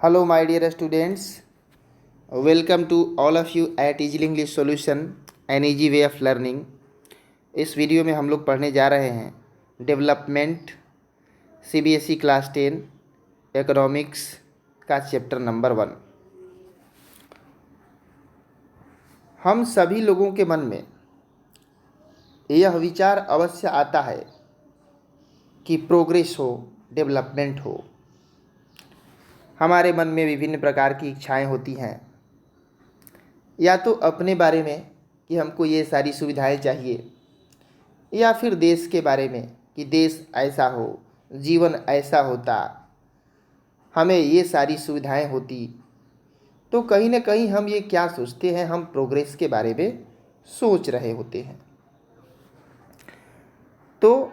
Hello, my dear students. Welcome to all of you at Easy English Solution, an easy way of learning. इस video में हम लोग पढ़ने जा रहे हैं डेवलपमेंट सीबीएसई क्लास 10 इकोनॉमिक्स का चैप्टर नंबर 1। हम सभी लोगों के मन में यह विचार अवश्य आता है कि प्रोग्रेस हो, डेवलपमेंट हो। हमारे मन में विभिन्न प्रकार की इच्छाएं होती हैं, या तो अपने बारे में कि हमको ये सारी सुविधाएं चाहिए, या फिर देश के बारे में कि देश ऐसा हो, जीवन ऐसा होता, हमें ये सारी सुविधाएं होती। तो कहीं ना कहीं हम ये क्या सोचते हैं, हम प्रोग्रेस के बारे में सोच रहे होते हैं। तो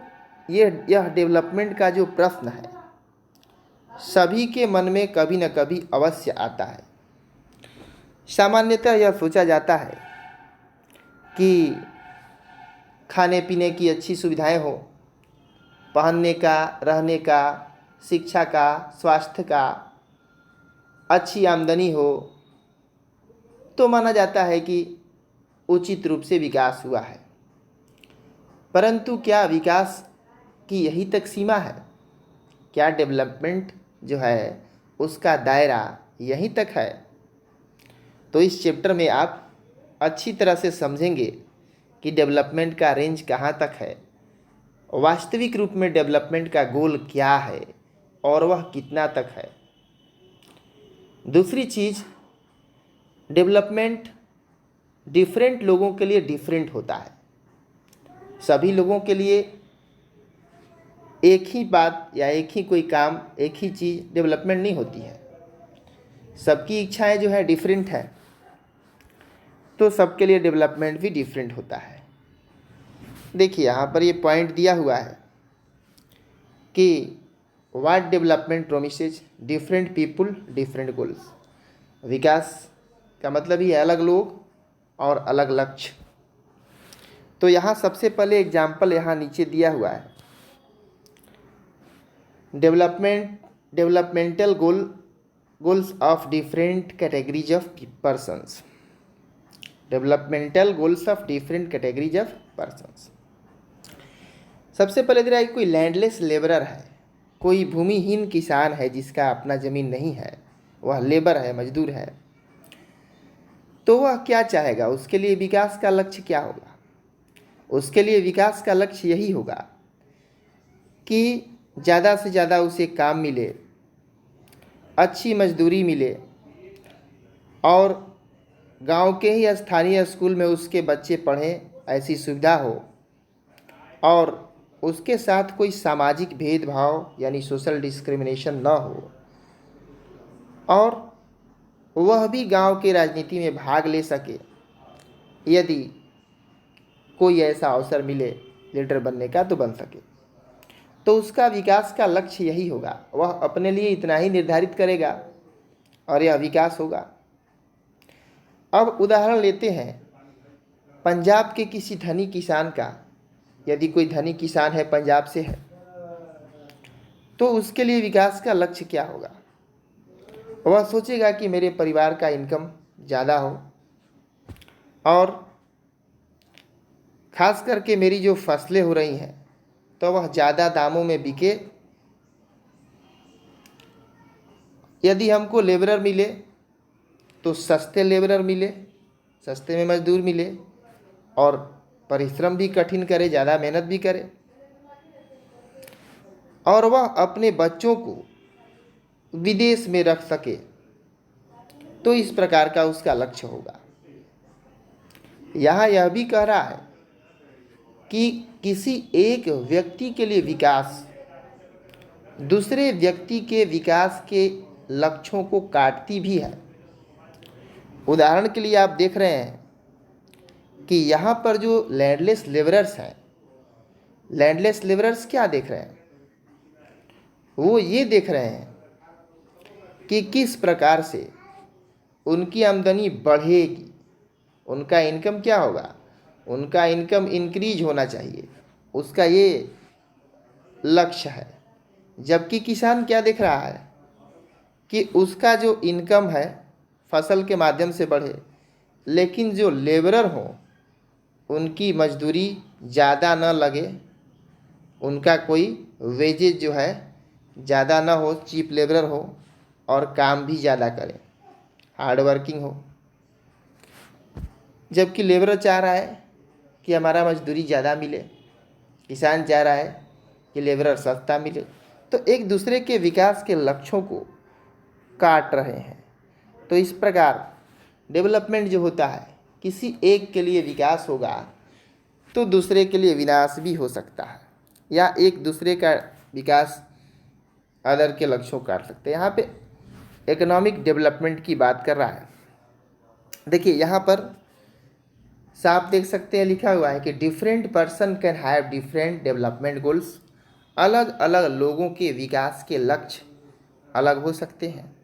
यह डेवलपमेंट का जो प्रश्न है सभी के मन में कभी न कभी अवश्य आता है। सामान्यतः यह सोचा जाता है कि खाने पीने की अच्छी सुविधाएं हो, पहनने का, रहने का, शिक्षा का, स्वास्थ्य का, अच्छी आमदनी हो, तो माना जाता है कि उचित रूप से विकास हुआ है। परंतु क्या विकास की यही तक सीमा है? क्या डेवलपमेंट जो है उसका दायरा यहीं तक है? तो इस चैप्टर में आप अच्छी तरह से समझेंगे कि डेवलपमेंट का रेंज कहाँ तक है, वास्तविक रूप में डेवलपमेंट का गोल क्या है और वह कितना तक है। दूसरी चीज़, डेवलपमेंट डिफरेंट लोगों के लिए डिफरेंट होता है। सभी लोगों के लिए एक ही बात या एक ही कोई काम, एक ही चीज़ डेवलपमेंट नहीं होती है। सबकी इच्छाएं जो है डिफरेंट है, तो सबके लिए डेवलपमेंट भी डिफरेंट होता है। देखिए यहाँ पर ये पॉइंट दिया हुआ है कि what development promises different people different goals. विकास का मतलब ही है अलग लोग और अलग लक्ष्य। तो यहाँ सबसे पहले एग्जाम्पल यहाँ नीचे दिया हुआ है। Developmental goals of different categories of persons. Developmental goals of different categories of persons. सबसे पहले दे रहा है कोई लैंडलेस लेबरर है, कोई भूमिहीन किसान है जिसका अपना ज़मीन नहीं है, वह लेबर है, मजदूर है। तो वह क्या चाहेगा? उसके लिए विकास का लक्ष्य क्या होगा? उसके लिए विकास का लक्ष्य यही होगा कि ज़्यादा से ज़्यादा उसे काम मिले, अच्छी मजदूरी मिले और गांव के ही स्थानीय स्कूल में उसके बच्चे पढ़ें, ऐसी सुविधा हो, और उसके साथ कोई सामाजिक भेदभाव यानी सोशल डिस्क्रिमिनेशन न हो, और वह भी गांव के राजनीति में भाग ले सके यदि कोई ऐसा अवसर मिले लीडर बनने का तो बन सके। तो उसका विकास का लक्ष्य यही होगा। वह अपने लिए इतना ही निर्धारित करेगा और यह विकास होगा। अब उदाहरण लेते हैं पंजाब के किसी धनी किसान का। यदि कोई धनी किसान है, पंजाब से है, तो उसके लिए विकास का लक्ष्य क्या होगा? वह सोचेगा कि मेरे परिवार का इनकम ज़्यादा हो और खास करके मेरी जो फसलें हो रही हैं तो वह ज़्यादा दामों में बिके। यदि हमको लेबरर मिले तो सस्ते लेबरर मिले, सस्ते में मजदूर मिले, और परिश्रम भी कठिन करे, ज़्यादा मेहनत भी करे, और वह अपने बच्चों को विदेश में रख सके। तो इस प्रकार का उसका लक्ष्य होगा। यहाँ यह भी कह रहा है कि किसी एक व्यक्ति के लिए विकास दूसरे व्यक्ति के विकास के लक्ष्यों को काटती भी है। उदाहरण के लिए आप देख रहे हैं कि यहाँ पर जो लैंडलेस लेबरर्स हैं, लैंडलेस लेबरर्स क्या देख रहे हैं? वो ये देख रहे हैं कि किस प्रकार से उनकी आमदनी बढ़ेगी, उनका इनकम क्या होगा, उनका इनकम इंक्रीज होना चाहिए, उसका ये लक्ष्य है। जबकि किसान क्या देख रहा है कि उसका जो इनकम है फसल के माध्यम से बढ़े, लेकिन जो लेबरर हो उनकी मजदूरी ज़्यादा न लगे, उनका कोई वेजेज जो है ज़्यादा ना हो, चीप लेबरर हो और काम भी ज़्यादा करे, हार्ड वर्किंग हो। जबकि लेबरर चाह रहा है कि हमारा मजदूरी ज़्यादा मिले, किसान चाह रहा है कि लेबरर सस्ता मिले। तो एक दूसरे के विकास के लक्ष्यों को काट रहे हैं। तो इस प्रकार डेवलपमेंट जो होता है, किसी एक के लिए विकास होगा तो दूसरे के लिए विनाश भी हो सकता है, या एक दूसरे का विकास अदर के लक्ष्यों को काट सकते हैं। यहाँ पे इकोनॉमिक डेवलपमेंट की बात कर रहा है। देखिए यहाँ पर साफ देख सकते हैं, लिखा हुआ है कि different person can have different development goals. अलग अलग लोगों के विकास के लक्ष्य अलग हो सकते हैं।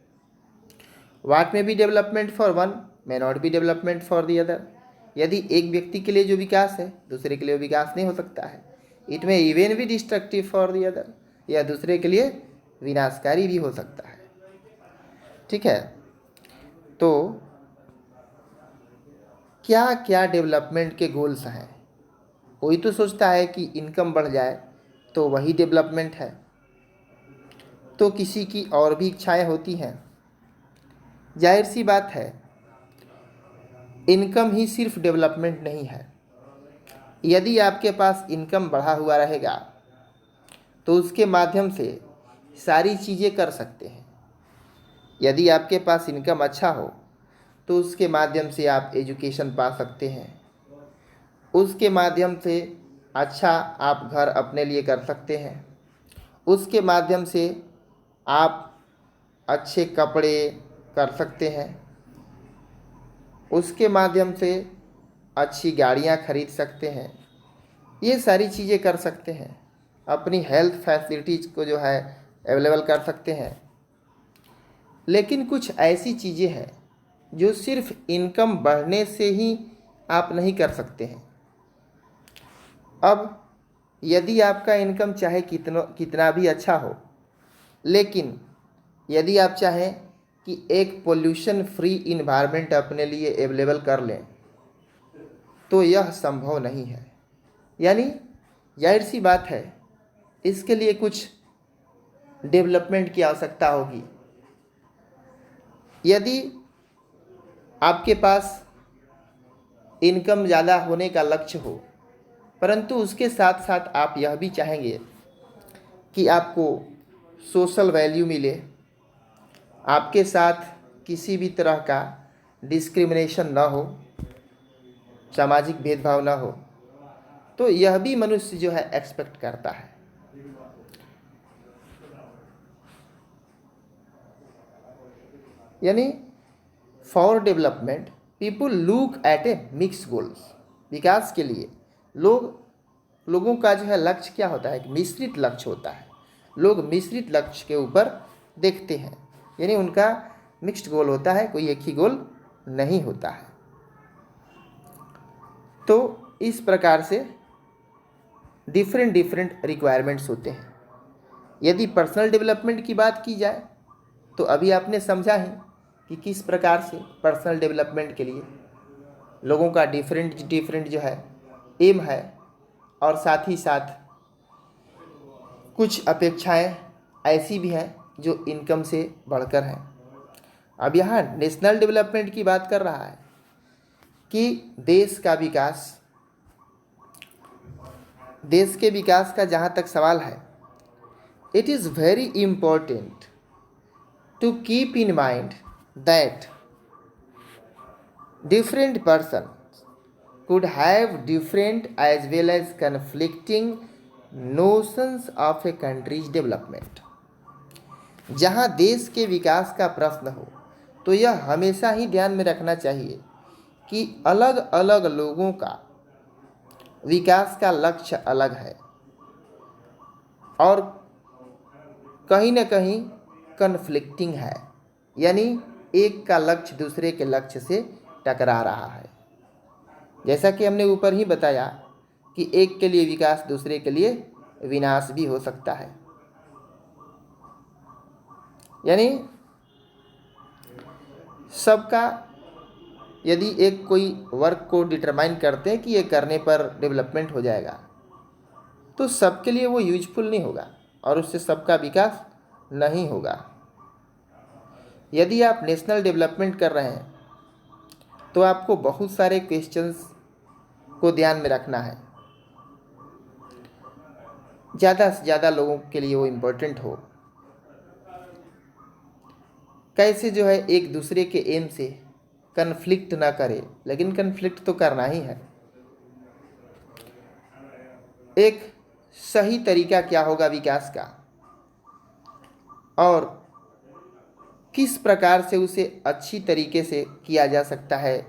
वाट में be development for one may not be development for the other. यदि एक व्यक्ति के लिए जो विकास है दूसरे के लिए विकास नहीं हो सकता है। इट में even be destructive for the other, या दूसरे के लिए विनाशकारी भी हो सकता है। ठीक है, तो क्या क्या डेवलपमेंट के गोल्स हैं? कोई तो सोचता है कि इनकम बढ़ जाए तो वही डेवलपमेंट है, तो किसी की और भी इच्छाएं होती हैं। जाहिर सी बात है, इनकम ही सिर्फ डेवलपमेंट नहीं है। यदि आपके पास इनकम बढ़ा हुआ रहेगा तो उसके माध्यम से सारी चीज़ें कर सकते हैं। यदि आपके पास इनकम अच्छा हो तो उसके माध्यम से आप एजुकेशन पा सकते हैं, उसके माध्यम से अच्छा आप घर अपने लिए कर सकते हैं, उसके माध्यम से आप अच्छे कपड़े कर सकते हैं, उसके माध्यम से अच्छी गाड़ियां खरीद सकते हैं। ये सारी चीज़ें कर सकते हैं, अपनी हेल्थ फैसिलिटीज़ को जो है अवेलेबल कर सकते हैं। लेकिन कुछ ऐसी चीज़ें हैं जो सिर्फ इनकम बढ़ने से ही आप नहीं कर सकते हैं। अब यदि आपका इनकम चाहे कितना भी अच्छा हो, लेकिन यदि आप चाहें कि एक पोल्यूशन फ्री इन्वायरमेंट अपने लिए अवेलेबल कर लें तो यह संभव नहीं है। यानी जाहिर सी बात है, इसके लिए कुछ डेवलपमेंट की आवश्यकता होगी। यदि आपके पास इनकम ज़्यादा होने का लक्ष्य हो, परंतु उसके साथ साथ आप यह भी चाहेंगे कि आपको सोशल वैल्यू मिले, आपके साथ किसी भी तरह का डिस्क्रिमिनेशन ना हो, सामाजिक भेदभाव ना हो, तो यह भी मनुष्य जो है एक्सपेक्ट करता है। यानी for development people look at a mix goals. विकास के लिए लोगों का जो है लक्ष्य क्या होता है? एक मिश्रित लक्ष्य होता है। लोग मिश्रित लक्ष्य के ऊपर देखते हैं, यानी उनका मिक्स्ड गोल होता है, कोई एक ही गोल नहीं होता है। तो इस प्रकार से डिफरेंट रिक्वायरमेंट्स होते हैं। यदि पर्सनल डेवलपमेंट की बात की जाए तो अभी आपने समझा ही कि किस प्रकार से पर्सनल डेवलपमेंट के लिए लोगों का डिफरेंट जो है एम है, और साथ ही साथ कुछ अपेक्षाएं ऐसी भी हैं जो इनकम से बढ़कर हैं। अब यहाँ नेशनल डेवलपमेंट की बात कर रहा है कि देश के विकास का जहाँ तक सवाल है, it is very important to keep in mind that different persons could have different as well as conflicting notions of a country's development। जहाँ देश के विकास का प्रश्न हो तो यह हमेशा ही ध्यान में रखना चाहिए कि अलग अलग लोगों का विकास का लक्ष्य अलग है और कहीं न कहीं कन्फ्लिक्टिंग है, यानी एक का लक्ष्य दूसरे के लक्ष्य से टकरा रहा है। जैसा कि हमने ऊपर ही बताया कि एक के लिए विकास दूसरे के लिए विनाश भी हो सकता है। यानी सबका, यदि एक कोई वर्क को डिटरमाइन करते हैं कि ये करने पर डेवलपमेंट हो जाएगा, तो सबके लिए वो यूजफुल नहीं होगा और उससे सबका विकास नहीं होगा। यदि आप नेशनल डेवलपमेंट कर रहे हैं तो आपको बहुत सारे क्वेश्चंस को ध्यान में रखना है, ज़्यादा से ज़्यादा लोगों के लिए वो इम्पोर्टेंट हो। कैसे जो है एक दूसरे के एम से कन्फ्लिक्ट ना करे, लेकिन कन्फ्लिक्ट तो करना ही है। एक सही तरीका क्या होगा विकास का और किस प्रकार से उसे अच्छी तरीके से किया जा सकता है,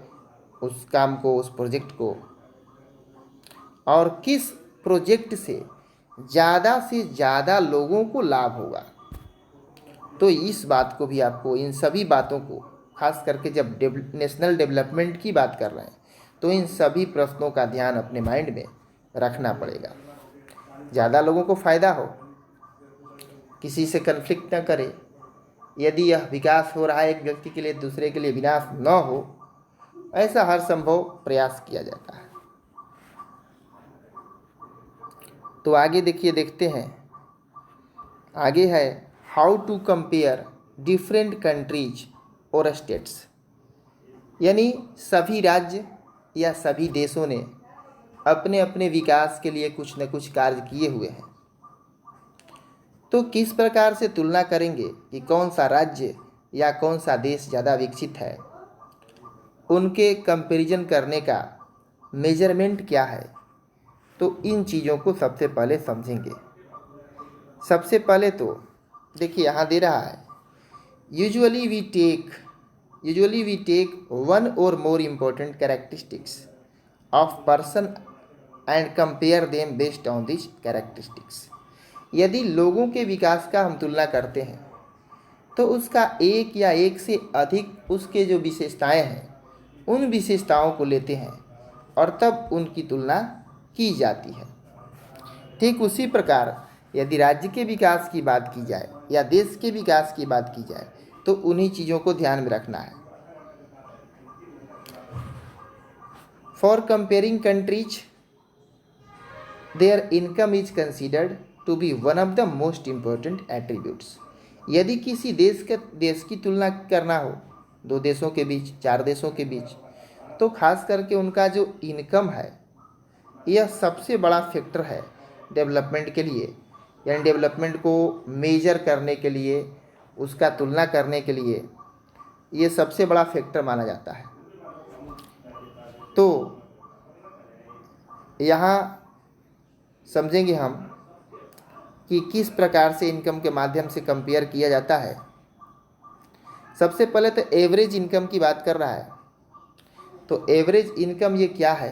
उस काम को, उस प्रोजेक्ट को, और किस प्रोजेक्ट से ज़्यादा लोगों को लाभ होगा। तो इस बात को भी आपको, इन सभी बातों को, खास करके जब नेशनल डेवलपमेंट की बात कर रहे हैं तो इन सभी प्रश्नों का ध्यान अपने माइंड में रखना पड़ेगा। ज़्यादा लोगों को फ़ायदा हो, किसी से कन्फ्लिक्ट न करे। यदि यह विकास हो रहा है एक व्यक्ति के लिए, दूसरे के लिए विनाश न हो, ऐसा हर संभव प्रयास किया जाता है। तो आगे देखिए, देखते हैं आगे है how to compare different countries और स्टेट्स। यानी सभी राज्य या सभी देशों ने अपने अपने विकास के लिए कुछ न कुछ कार्य किए हुए हैं, तो किस प्रकार से तुलना करेंगे कि कौन सा राज्य या कौन सा देश ज़्यादा विकसित है, उनके कंपैरिजन करने का मेजरमेंट क्या है। तो इन चीज़ों को सबसे पहले समझेंगे। सबसे पहले तो देखिए यहाँ दे रहा है, यूजुअली वी टेक वन और more important characteristics of person and compare them based on this characteristics. यदि लोगों के विकास का हम तुलना करते हैं तो उसका एक या एक से अधिक उसके जो विशेषताएं हैं, उन विशेषताओं को लेते हैं और तब उनकी तुलना की जाती है। ठीक उसी प्रकार यदि राज्य के विकास की बात की जाए या देश के विकास की बात की जाए तो उन्हीं चीज़ों को ध्यान में रखना है। For comparing countries, their income is considered to be one of the most important attributes. यदि किसी देश की तुलना करना हो, दो देशों के बीच, चार देशों के बीच, तो खास करके उनका जो इनकम है यह सबसे बड़ा फैक्टर है डेवलपमेंट के लिए। यानी डेवलपमेंट को मेजर करने के लिए, उसका तुलना करने के लिए ये सबसे बड़ा फैक्टर माना जाता है। तो यहाँ समझेंगे हम कि किस प्रकार से इनकम के माध्यम से कंपेयर किया जाता है। सबसे पहले तो एवरेज इनकम की बात कर रहा है। तो एवरेज इनकम ये क्या है?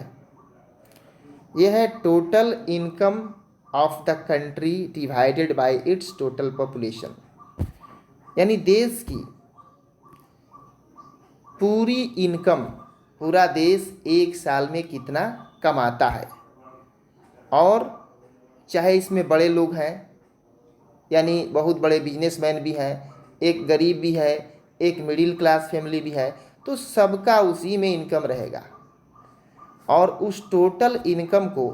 यह है total income of the country divided by it's total population. यानी देश की पूरी इनकम, पूरा देश एक साल में कितना कमाता है, और चाहे इसमें बड़े लोग हैं, यानी बहुत बड़े बिजनेसमैन भी हैं, एक गरीब भी है, एक मिडिल क्लास फैमिली भी है, तो सबका उसी में इनकम रहेगा। और उस टोटल इनकम को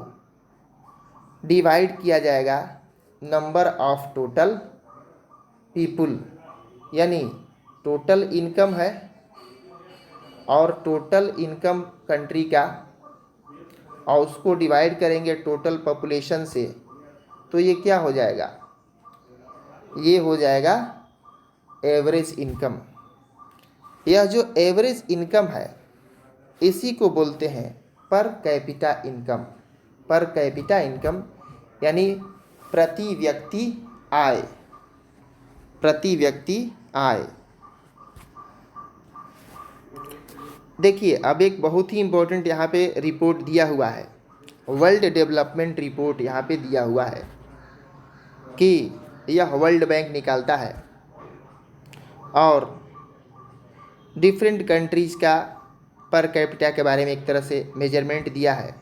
डिवाइड किया जाएगा नंबर ऑफ टोटल पीपुल। यानी टोटल इनकम है और टोटल इनकम कंट्री का, और उसको डिवाइड करेंगे टोटल पॉपुलेशन से, तो ये क्या हो जाएगा? ये हो जाएगा एवरेज इनकम। यह जो एवरेज इनकम है इसी को बोलते हैं per capita income. Per capita income यानी प्रति व्यक्ति आय, प्रति व्यक्ति आय। देखिए अब एक बहुत ही इम्पोर्टेंट यहाँ पे रिपोर्ट दिया हुआ है, वर्ल्ड डेवलपमेंट रिपोर्ट यहाँ पे दिया हुआ है कि यह वर्ल्ड बैंक निकालता है और डिफरेंट कंट्रीज़ का पर कैपिटा के बारे में एक तरह से मेजरमेंट दिया है।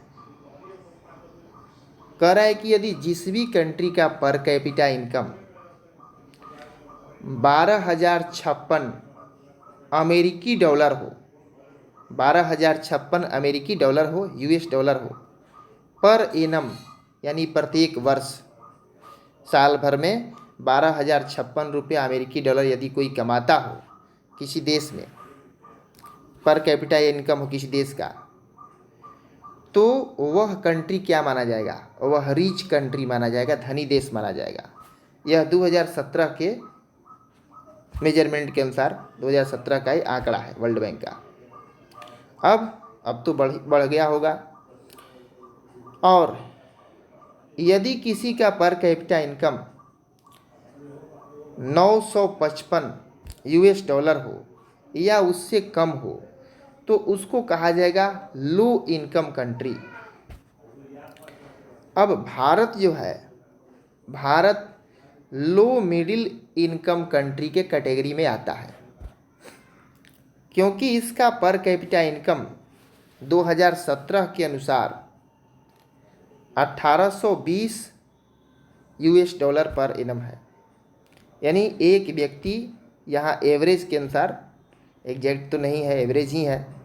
कह रहा है कि यदि जिस भी कंट्री का पर कैपिटा इनकम 12,056 अमेरिकी डॉलर हो, 12,056 अमेरिकी डॉलर हो, यूएस डॉलर हो पर एनम, यानी प्रत्येक वर्ष, साल भर में 12,056 अमेरिकी डॉलर यदि कोई कमाता हो किसी देश में, पर कैपिटा इनकम हो किसी देश का, तो वह कंट्री क्या माना जाएगा? वह रिच कंट्री माना जाएगा, धनी देश माना जाएगा। यह 2017 के मेजरमेंट के अनुसार 2017 का ही आंकड़ा है वर्ल्ड बैंक का। अब तो बढ़ गया होगा। और यदि किसी का per capita income 955 US dollar हो या उससे कम हो तो उसको कहा जाएगा लो इनकम कंट्री। अब भारत जो है, Bharat low middle income country के कैटेगरी में आता है, क्योंकि इसका पर कैपिटा इनकम 2017 के अनुसार 1820 यूएस डॉलर पर एनम है। यानी एक व्यक्ति, यहाँ एवरेज के अनुसार, एग्जैक्ट तो नहीं है, एवरेज ही है,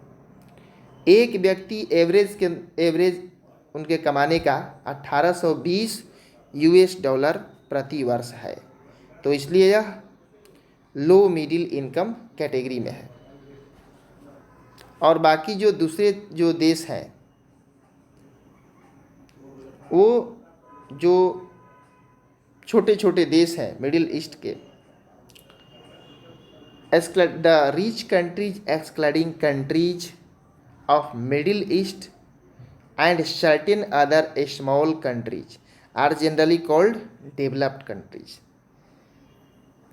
एक व्यक्ति एवरेज उनके कमाने का 1820 यूएस डॉलर प्रति वर्ष है। तो इसलिए यह लो मिडिल इनकम कैटेगरी में है। और बाकी जो दूसरे जो देश हैं, वो जो छोटे छोटे देश हैं मिडिल ईस्ट के, the rich countries excluding countries of Middle East and certain other small countries are generally called developed countries.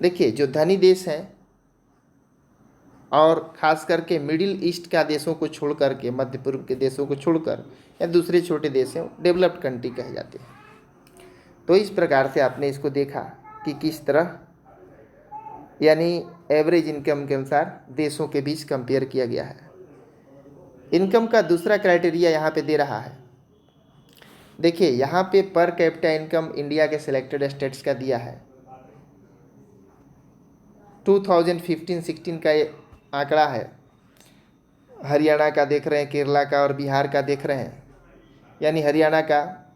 देखिए, जो धनी देश हैं और ख़ास करके मिडिल ईस्ट का देशों को छोड़ करके, मध्य पूर्व के देशों को छोड़कर या दूसरे छोटे देश हैं, डेवलप्ड कंट्री कहे जाते हैं। तो इस प्रकार से आपने इसको देखा कि किस तरह, यानी एवरेज इनकम के अनुसार देशों के बीच कंपेयर किया गया है। इनकम का दूसरा क्राइटेरिया यहाँ पे दे रहा है। देखिए, यहाँ पे पर कैपिटा इनकम इंडिया के सिलेक्टेड स्टेट्स का दिया है। 2015-16 का ये आंकड़ा है। हरियाणा का देख रहे हैं, केरला का और बिहार का देख रहे हैं। यानी हरियाणा का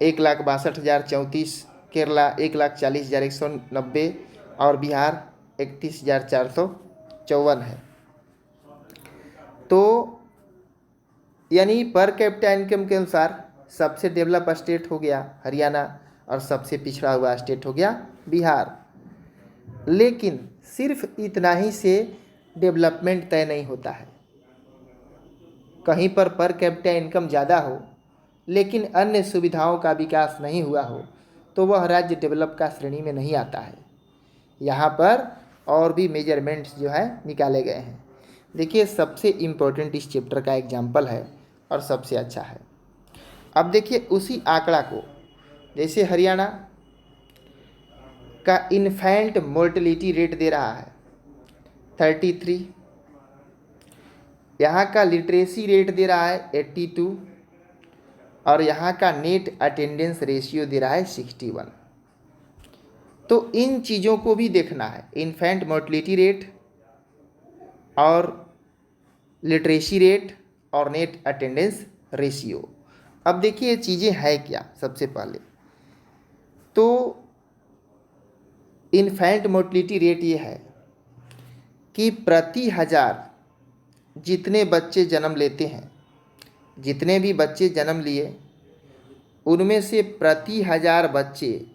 1,62,034, केरला 1,40,190 और बिहार 31,454 है। तो यानी पर कैपिटा इनकम के अनुसार सबसे डेवलप स्टेट हो गया हरियाणा और सबसे पिछड़ा हुआ स्टेट हो गया बिहार। लेकिन सिर्फ इतना ही से डेवलपमेंट तय नहीं होता है। कहीं पर कैपिटा इनकम ज़्यादा हो लेकिन अन्य सुविधाओं का विकास नहीं हुआ हो तो वह राज्य डेवलप का श्रेणी में नहीं आता है। यहाँ पर और भी मेजरमेंट्स जो है निकाले गए हैं। देखिए, सबसे इम्पोर्टेंट इस चैप्टर का एग्जाम्पल है और सबसे अच्छा है। अब देखिए उसी आंकड़ा को, जैसे हरियाणा का इन्फेंट मोर्टेलिटी रेट दे रहा है 33, यहाँ का लिटरेसी रेट दे रहा है 82 और यहाँ का नेट अटेंडेंस रेशियो दे रहा है 61। तो इन चीज़ों को भी देखना है, इन्फेंट मोर्टेलिटी रेट और लिटरेसी रेट और नेट अटेंडेंस रेशियो। अब देखिए ये चीज़ें हैं क्या। सबसे पहले तो इन्फेंट मोर्टेलिटी रेट ये है कि प्रति 1000 जितने बच्चे जन्म लेते हैं, जितने भी बच्चे जन्म लिए उनमें से प्रति 1000 बच्चे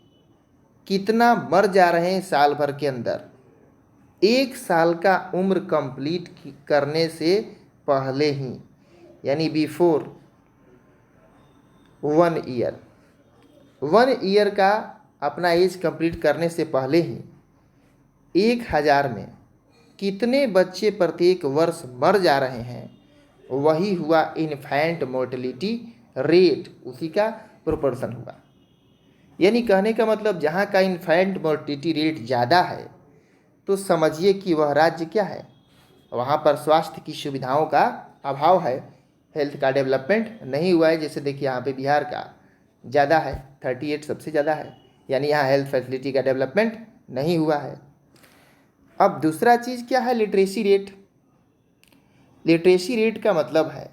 कितना मर जा रहे हैं साल भर के अंदर, 1 साल का उम्र कंप्लीट करने से पहले ही, यानी बिफोर 1 ईयर, 1 ईयर का अपना एज कंप्लीट करने से पहले ही 1000 में कितने बच्चे प्रत्येक वर्ष मर जा रहे हैं, वही हुआ इन्फेंट मोर्टेलिटी रेट, उसी का प्रोपोर्शन हुआ। यानी कहने का मतलब जहाँ का इन्फेंट मोर्टेलिटी रेट ज़्यादा है तो समझिए कि वह राज्य क्या है, वहाँ पर स्वास्थ्य की सुविधाओं का अभाव है, हेल्थ का डेवलपमेंट नहीं हुआ है। जैसे देखिए यहाँ पे बिहार का ज़्यादा है, 38 सबसे ज़्यादा है, यानी यहाँ हेल्थ फैसिलिटी का डेवलपमेंट नहीं हुआ है। अब दूसरा चीज़ क्या है, लिटरेसी रेट। लिटरेसी रेट का मतलब है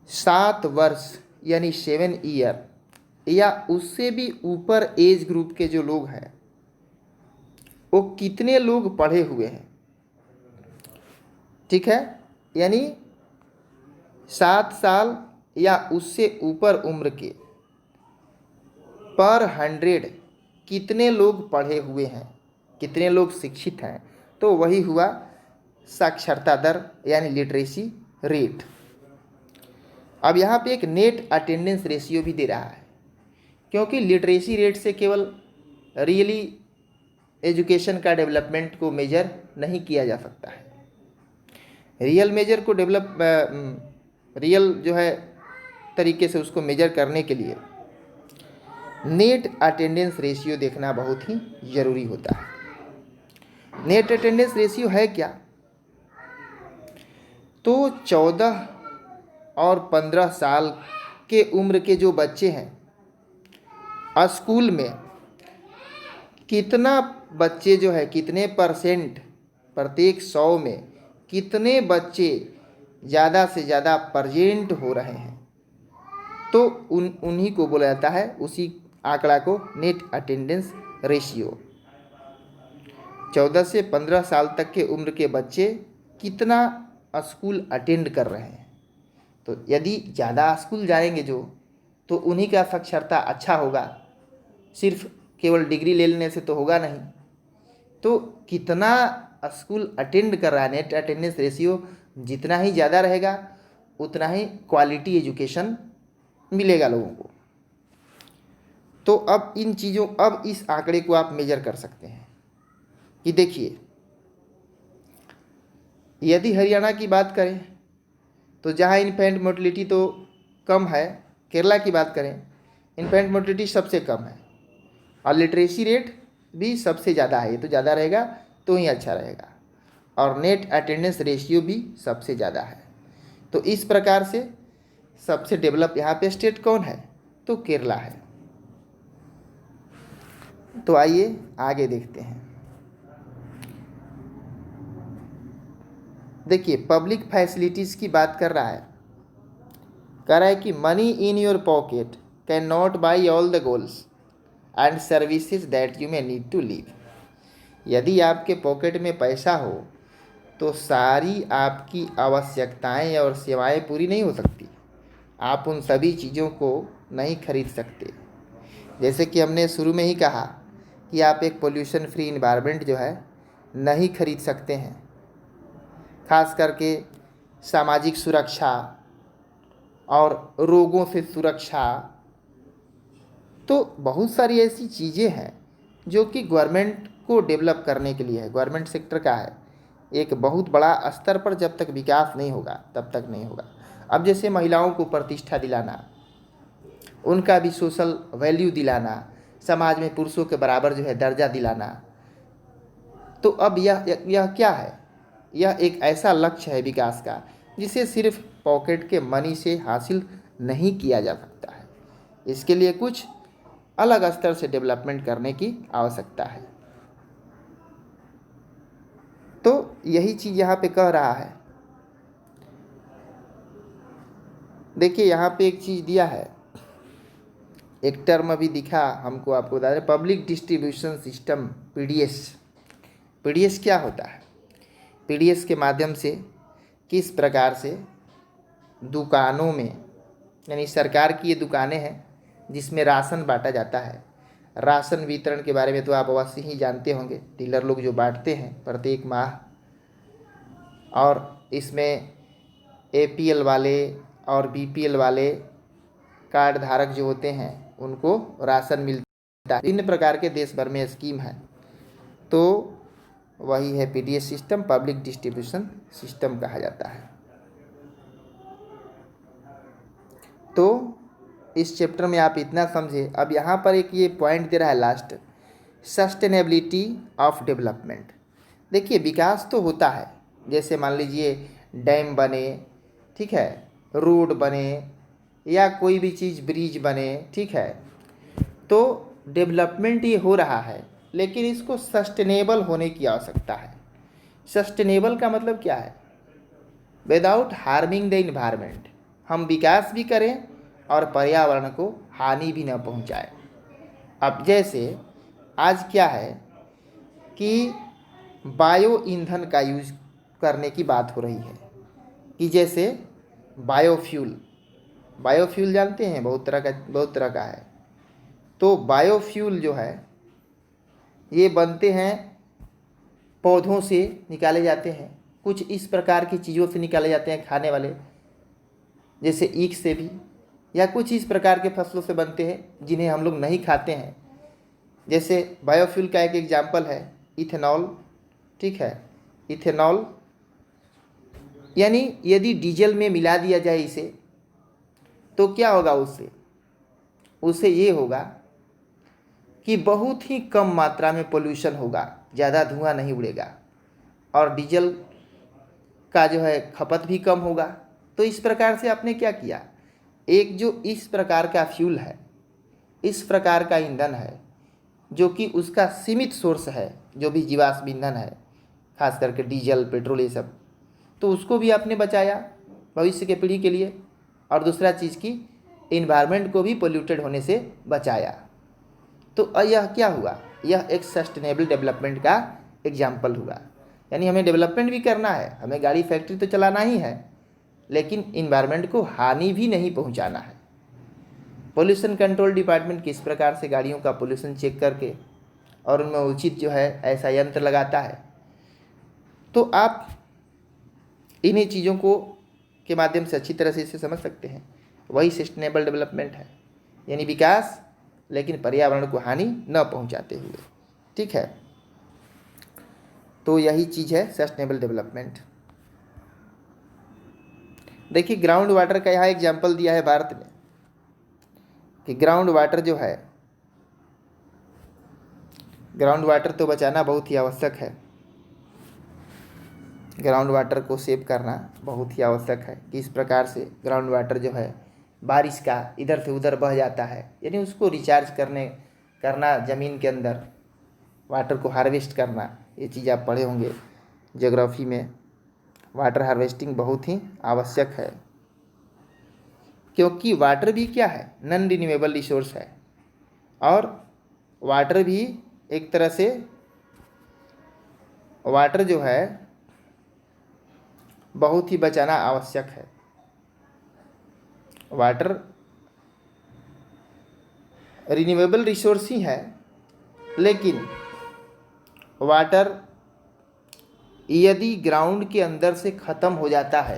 7 वर्ष यानी 7 ईयर या उससे भी ऊपर एज ग्रुप के जो लोग हैं वो कितने लोग पढ़े हुए हैं। ठीक है, यानी 7 साल या उससे ऊपर उम्र के पर 100 कितने लोग पढ़े हुए हैं, कितने लोग शिक्षित हैं, तो वही हुआ साक्षरता दर यानी लिटरेसी रेट। अब यहाँ पे एक नेट अटेंडेंस रेशियो भी दे रहा है, क्योंकि लिटरेसी रेट से केवल रियली एजुकेशन का डेवलपमेंट को मेजर नहीं किया जा सकता है। रियल मेजर को रियल जो है तरीके से उसको मेजर करने के लिए नेट अटेंडेंस रेशियो देखना बहुत ही ज़रूरी होता है। नेट अटेंडेंस रेशियो है क्या, तो 14 और 15 साल के उम्र के जो बच्चे हैं स्कूल में कितना बच्चे जो है, कितने परसेंट प्रत्येक 100 में कितने बच्चे ज़्यादा से ज़्यादा प्रेजेंट हो रहे हैं, तो उन्हीं को बोला जाता है, उसी आंकड़ा को नेट अटेंडेंस रेशियो। 14 से 15 साल तक के उम्र के बच्चे कितना स्कूल अटेंड कर रहे हैं। तो यदि ज़्यादा स्कूल जाएंगे जो, तो उन्हीं का साक्षरता अच्छा होगा। सिर्फ केवल डिग्री ले लेने से तो होगा नहीं, तो कितना स्कूल अटेंड कर रहा है, नेट अटेंडेंस रेशियो जितना ही ज़्यादा रहेगा उतना ही क्वालिटी एजुकेशन मिलेगा लोगों को। तो अब इन चीज़ों, अब इस आंकड़े को आप मेजर कर सकते हैं कि देखिए, यदि हरियाणा की बात करें तो जहाँ इन्फेंट मोर्टेलिटी तो कम है, केरला की बात करें इन्फेंट मोर्टेलिटी सबसे कम है और लिटरेसी रेट भी सबसे ज़्यादा है। ये तो ज़्यादा रहेगा तो ही अच्छा रहेगा, और नेट अटेंडेंस रेशियो भी सबसे ज़्यादा है। तो इस प्रकार से सबसे डेवलप यहाँ पे स्टेट कौन है, तो केरला है। तो आइए आगे देखते हैं। देखिए, पब्लिक फैसिलिटीज़ की बात कर रहा है, कह रहा है कि money in your pocket cannot buy all the goals and services that you may need to live. यदि आपके पॉकेट में पैसा हो तो सारी आपकी आवश्यकताएं और सेवाएं पूरी नहीं हो सकती। आप उन सभी चीज़ों को नहीं खरीद सकते। जैसे कि हमने शुरू में ही कहा कि आप एक पोल्यूशन फ्री इन्वायरमेंट जो है नहीं खरीद सकते हैं, खास करके सामाजिक सुरक्षा और रोगों से सुरक्षा। तो बहुत सारी ऐसी चीज़ें हैं जो कि गवर्नमेंट को डेवलप करने के लिए है, गवर्नमेंट सेक्टर का है। एक बहुत बड़ा स्तर पर जब तक विकास नहीं होगा तब तक नहीं होगा। अब जैसे महिलाओं को प्रतिष्ठा दिलाना, उनका भी सोशल वैल्यू दिलाना, समाज में पुरुषों के बराबर जो है दर्जा दिलाना, तो अब यह क्या है, यह एक ऐसा लक्ष्य है विकास का जिसे सिर्फ पॉकेट के मनी से हासिल नहीं किया जा सकता है। इसके लिए कुछ अलग स्तर से डेवलपमेंट करने की आवश्यकता है। तो यही चीज़ यहाँ पे कह रहा है। देखिए, यहाँ पे एक चीज़ दिया है, एक टर्म अभी दिखा हमको, आपको बता दें, public distribution system, PDS. PDS क्या होता है? पीडीएस के माध्यम से किस प्रकार से दुकानों में, यानी सरकार की ये दुकानें हैं जिसमें राशन बांटा जाता है। राशन वितरण के बारे में तो आप अवश्य ही जानते होंगे, डीलर लोग जो बांटते हैं प्रत्येक माह, और इसमें एपीएल वाले और बीपीएल वाले कार्ड धारक जो होते हैं उनको राशन मिलता है। इन प्रकार के देश भर में स्कीम है, तो वही है PDS system, public distribution system कहा जाता है। तो इस चैप्टर में आप इतना समझे। अब यहाँ पर एक ये पॉइंट दे रहा है लास्ट, सस्टेनेबिलिटी ऑफ डेवलपमेंट। देखिए, विकास तो होता है, जैसे मान लीजिए डैम बने, ठीक है, रोड बने या कोई भी चीज़ ब्रिज बने, ठीक है, तो डेवलपमेंट ये हो रहा है, लेकिन इसको सस्टेनेबल होने की आवश्यकता है। सस्टेनेबल का मतलब क्या है? विदाउट हार्मिंग द इन्वायरमेंट, हम विकास भी करें और पर्यावरण को हानि भी न पहुंचाएं। अब जैसे आज क्या है कि बायो ईंधन का यूज करने की बात हो रही है, कि जैसे बायोफ्यूल, बायोफ्यूल जानते हैं, बहुत तरह का है। तो बायोफ्यूल जो है ये बनते हैं, पौधों से निकाले जाते हैं, कुछ इस प्रकार की चीज़ों से निकाले जाते हैं खाने वाले, जैसे ईख से भी, या कुछ इस प्रकार के फसलों से बनते हैं जिन्हें हम लोग नहीं खाते हैं। जैसे बायोफ्यूल का एक एग्जाम्पल है इथेनॉल, ठीक है। इथेनॉल यानी यदि डीजल में मिला दिया जाए इसे, तो क्या होगा उससे? उससे ये होगा कि बहुत ही कम मात्रा में पोल्यूशन होगा, ज़्यादा धुआं नहीं उड़ेगा, और डीजल का जो है खपत भी कम होगा। तो इस प्रकार से आपने क्या किया, एक जो इस प्रकार का फ्यूल है, इस प्रकार का ईंधन है, जो कि उसका सीमित सोर्स है, जो भी जीवाश्म ईंधन है, खास करके डीजल पेट्रोल ये सब, तो उसको भी आपने बचाया भविष्य के पीढ़ी के लिए। और दूसरा चीज़ की इन्वायरमेंट को भी पोल्यूटेड होने से बचाया। तो यह क्या हुआ? यह एक सस्टेनेबल डेवलपमेंट का एग्जाम्पल हुआ। यानी हमें डेवलपमेंट भी करना है, हमें गाड़ी फैक्ट्री तो चलाना ही है, लेकिन इन्वायरमेंट को हानि भी नहीं पहुंचाना है। पोल्यूशन कंट्रोल डिपार्टमेंट किस प्रकार से गाड़ियों का पोल्यूशन चेक करके और उनमें उचित जो है ऐसा यंत्र लगाता है। तो आप इन्हीं चीज़ों को के माध्यम से अच्छी तरह से इसे समझ सकते हैं। वही सस्टेनेबल डेवलपमेंट है, यानी विकास लेकिन पर्यावरण को हानि न पहुंचाते हुए, ठीक है। तो यही चीज़ है सस्टेनेबल डेवलपमेंट। देखिए ग्राउंड वाटर का यहाँ एग्जाम्पल दिया है भारत ने, कि ग्राउंड वाटर जो है, ग्राउंड वाटर तो बचाना बहुत ही आवश्यक है, ग्राउंड वाटर को सेव करना बहुत ही आवश्यक है। कि इस प्रकार से ग्राउंड वाटर जो है बारिश का इधर से उधर बह जाता है, यानी उसको रिचार्ज करना ज़मीन के अंदर, वाटर को हार्वेस्ट करना, ये चीज़ आप पढ़े होंगे ज्योग्राफी में। वाटर हार्वेस्टिंग बहुत ही आवश्यक है, क्योंकि वाटर भी क्या है, नॉन रिन्यूएबल रिसोर्स है, और वाटर भी एक तरह से, वाटर जो है बहुत ही बचाना आवश्यक है। वाटर रिन्यूएबल रिसोर्स ही है, लेकिन वाटर यदि ग्राउंड के अंदर से ख़त्म हो जाता है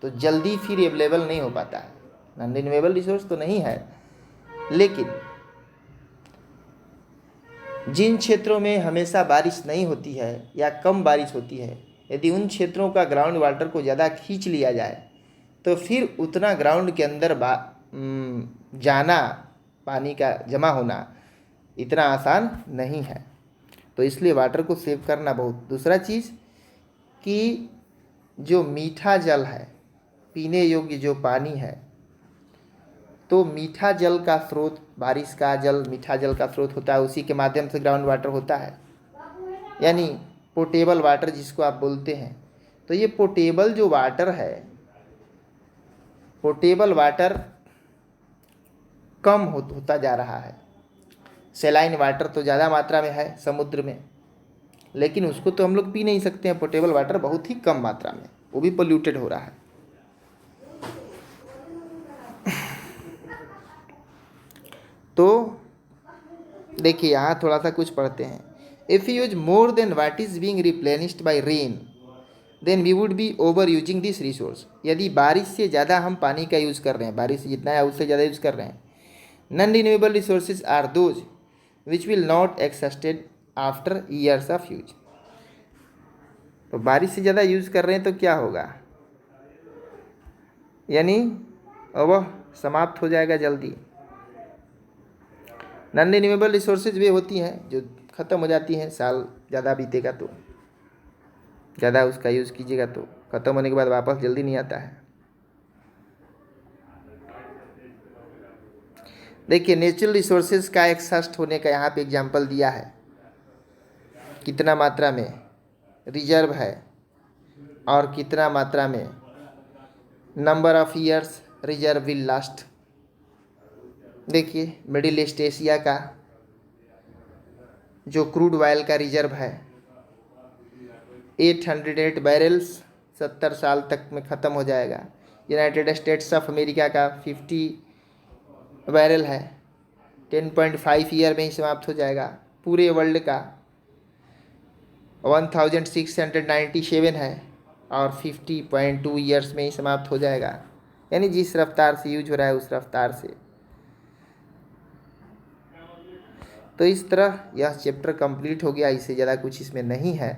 तो जल्दी फिर अवेलेबल नहीं हो पाता है। नॉन रिन्यूएबल रिसोर्स तो नहीं है, लेकिन जिन क्षेत्रों में हमेशा बारिश नहीं होती है या कम बारिश होती है, यदि उन क्षेत्रों का ग्राउंड वाटर को ज़्यादा खींच लिया जाए तो फिर उतना ग्राउंड के अंदर जाना, पानी का जमा होना इतना आसान नहीं है। तो इसलिए वाटर को सेव करना बहुत। दूसरा चीज़ कि जो मीठा जल है, पीने योग्य जो पानी है, तो मीठा जल का स्रोत, बारिश का जल मीठा जल का स्रोत होता है, उसी के माध्यम से ग्राउंड वाटर होता है, यानी पोर्टेबल वाटर जिसको आप बोलते हैं। तो ये पोर्टेबल जो वाटर है, पोर्टेबल वाटर कम होता जा रहा है। सेलाइन वाटर तो ज़्यादा मात्रा में है समुद्र में, लेकिन उसको तो हम लोग पी नहीं सकते हैं। पोर्टेबल वाटर बहुत ही कम मात्रा में, वो भी पोल्यूटेड हो रहा है। तो देखिए यहाँ थोड़ा सा कुछ पढ़ते हैं। If you use more than what is being replenished by rain, then we would be overusing this resource. यदि बारिश से ज़्यादा हम पानी का यूज़ कर रहे हैं, बारिश जितना है उससे ज़्यादा यूज़ कर रहे हैं, non renewable resources are those which will not extend after years of use. तो बारिश से ज़्यादा यूज़ कर रहे हैं तो क्या होगा, यानी वह समाप्त हो जाएगा जल्दी। नॉन रिन्यूएबल रिसोर्सेज वे होती हैं जो ख़त्म हो जाती हैं, साल ज़्यादा बीतेगा तो, ज़्यादा उसका यूज़ कीजिएगा तो ख़त्म होने के बाद वापस जल्दी नहीं आता है। देखिए नेचुरल रिसोर्सेज का एक्सहॉस्ट होने का यहाँ पे एग्जाम्पल दिया है। कितना मात्रा में रिजर्व है और कितना मात्रा में number of years reserve will last. देखिए मिडिल ईस्ट एशिया का जो क्रूड ऑयल का रिजर्व है 808 बैरल्स 70 साल तक में ख़त्म हो जाएगा। यूनाइटेड स्टेट्स ऑफ अमेरिका का 50 बैरल है, 10.5 ईयर में ही समाप्त हो जाएगा। पूरे वर्ल्ड का 1697 है और 50.2 ईयर्स में ही समाप्त हो जाएगा। यानी जिस रफ्तार से यूज हो रहा है उस रफ्तार से। तो इस तरह यह चैप्टर कंप्लीट हो गया, इससे ज़्यादा कुछ इसमें नहीं है।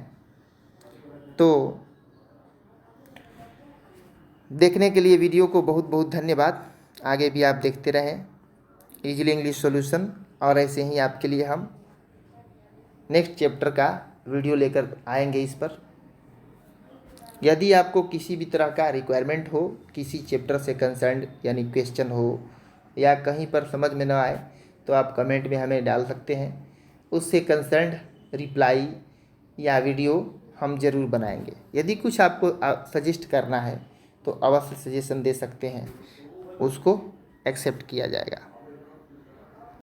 तो देखने के लिए वीडियो को बहुत बहुत धन्यवाद। आगे भी आप देखते रहें इजीली इंग्लिश सॉल्यूशन, और ऐसे ही आपके लिए हम नेक्स्ट चैप्टर का वीडियो लेकर आएंगे इस पर। यदि आपको किसी भी तरह का रिक्वायरमेंट हो, किसी चैप्टर से कंसर्न यानी क्वेश्चन हो या कहीं पर समझ में न आए, तो आप कमेंट में हमें डाल सकते हैं। उससे कंसर्न रिप्लाई या वीडियो हम ज़रूर बनाएंगे। यदि कुछ आपको सजेस्ट करना है तो अवश्य सजेशन दे सकते हैं, उसको एक्सेप्ट किया जाएगा।